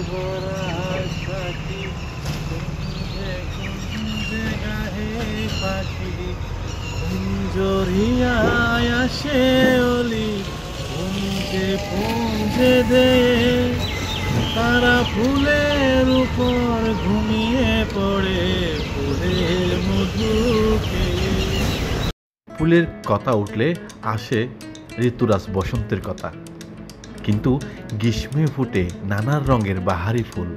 ভরা সাথী, কুঞ্জে কুঞ্জে গাহে পাখি, কুঞ্জরিয়ায় আসে অলি, পুঞ্জে পুঞ্জে দেয়ে তারা ফুলের উপর ঘুমিয়ে পড়ে ফুলের মধু খেয়ে। ফুলের কথা উঠলে আসে ঋতুরাজ বসন্তের কথা, কিন্তু গ্রীষ্মে ফুটে নানান রঙের বাহারি ফুল।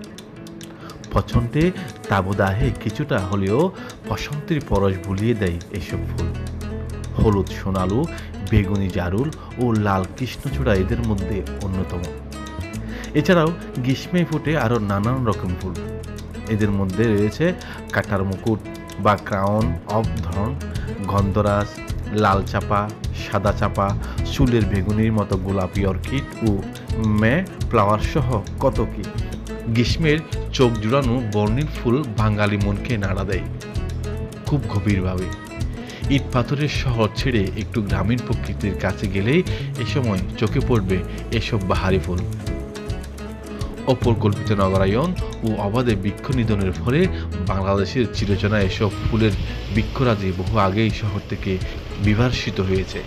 পছন্দে তাবদাহে কিছুটা হলেও বসন্তের পরশ ভুলিয়ে দেয় এসব ফুল। হলুদ সোনালু, বেগুনি জারুল ও লাল কৃষ্ণচূড়া এদের মধ্যে অন্যতম। এছাড়াও গ্রীষ্মে ফুটে আরও নানান রকম ফুল। এদের মধ্যে রয়েছে কাঁটার মুকুট বা ক্রাউন অফ ধরন, গন্ধরাজ, লাল চাপা, সাদা চাপা, চুলের বেগুনির মতো গোলাপি অর্কিড ও মে ফ্লাওয়ার সহ কত কি। গ্রীষ্মের চোখ জুড়ানো বর্ণিল ফুল বাঙালি মনকে নাড়া দেয় খুব গভীরভাবে। ইট পাথরের শহর ছেড়ে একটু গ্রামীণ প্রকৃতির কাছে গেলেই এ সময় চোখে পড়বে এসব বাহারি ফুল। অপরিকল্পিত নগরায়ন ও অবাধে বৃক্ষ নিধনের ফলে বাংলাদেশের চিরচেনা এসব ফুলের বৃক্ষরাজি বহু আগেই শহর থেকে বিভার্সিত হয়েছে।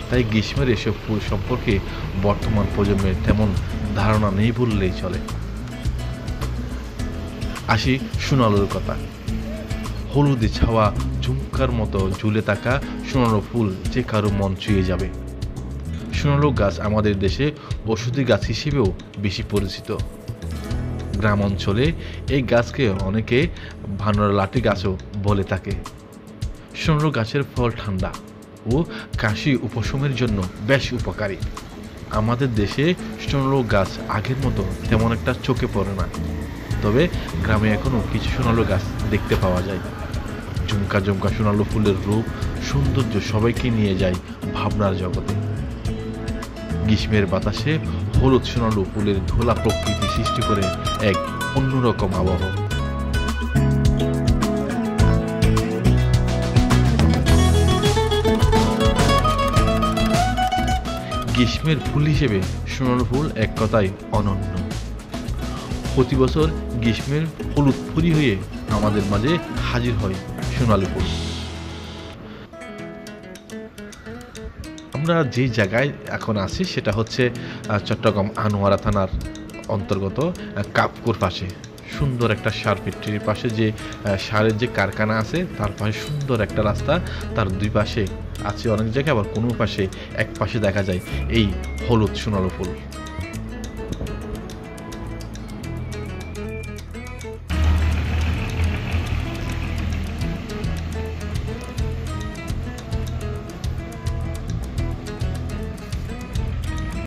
তাই গ্রীষ্মের এসব ফুল সম্পর্কে বর্তমান প্রজন্মের তেমন ধারণা নেই বললেই চলে। আসি সোনালুর কথা। হলুদে ছাওয়া ঝুমকার মতো ঝুলে থাকা সোনালু ফুল যে কারো মন ছুঁয়ে যাবে। সোনালু গাছ আমাদের দেশে ওষুধি গাছ হিসেবেও বেশি পরিচিত। গ্রাম অঞ্চলে এই গাছকে অনেকে ভানোর লাঠি গাছও বলে থাকে। সোনালু গাছের ফল ঠান্ডা ও কাশি উপশমের জন্য বেশ উপকারী। আমাদের দেশে সোনালু গাছ আগের মতো তেমন একটা চোখে পড়ে না, তবে গ্রামে এখনও কিছু সোনালু গাছ দেখতে পাওয়া যায়। ঝুমকা ঝুমকা সোনালু ফুলের রূপ সৌন্দর্য সবাইকে নিয়ে যায় ভাবনার জগতে। গ্রীষ্মের বাতাসে হলুদ সোনালু ফুলের ধোলা প্রকৃতি সৃষ্টি করে এক অন্যরকম আবহ। গ্রীষ্মের ফুল হিসেবে সোনালু ফুল এক কথায় অনন্য। প্রতি বছর গ্রীষ্মের হলুদ ফুরি হয়ে আমাদের মাঝে হাজির হয় সোনালু ফুল। আমরা যে জায়গায় এখন আছি সেটা হচ্ছে চট্টগ্রাম আনোয়ারা থানার অন্তর্গত কাপকুর পাশে। সুন্দর একটা সার ফ্যাক্টরির পাশে যে সারের যে কারখানা আছে তার পাশে সুন্দর একটা রাস্তা, তার দুই পাশে আছে অনেক জায়গায়, আবার কোনো পাশে এক পাশে দেখা যায় এই হলুদ সোনালু ফুল।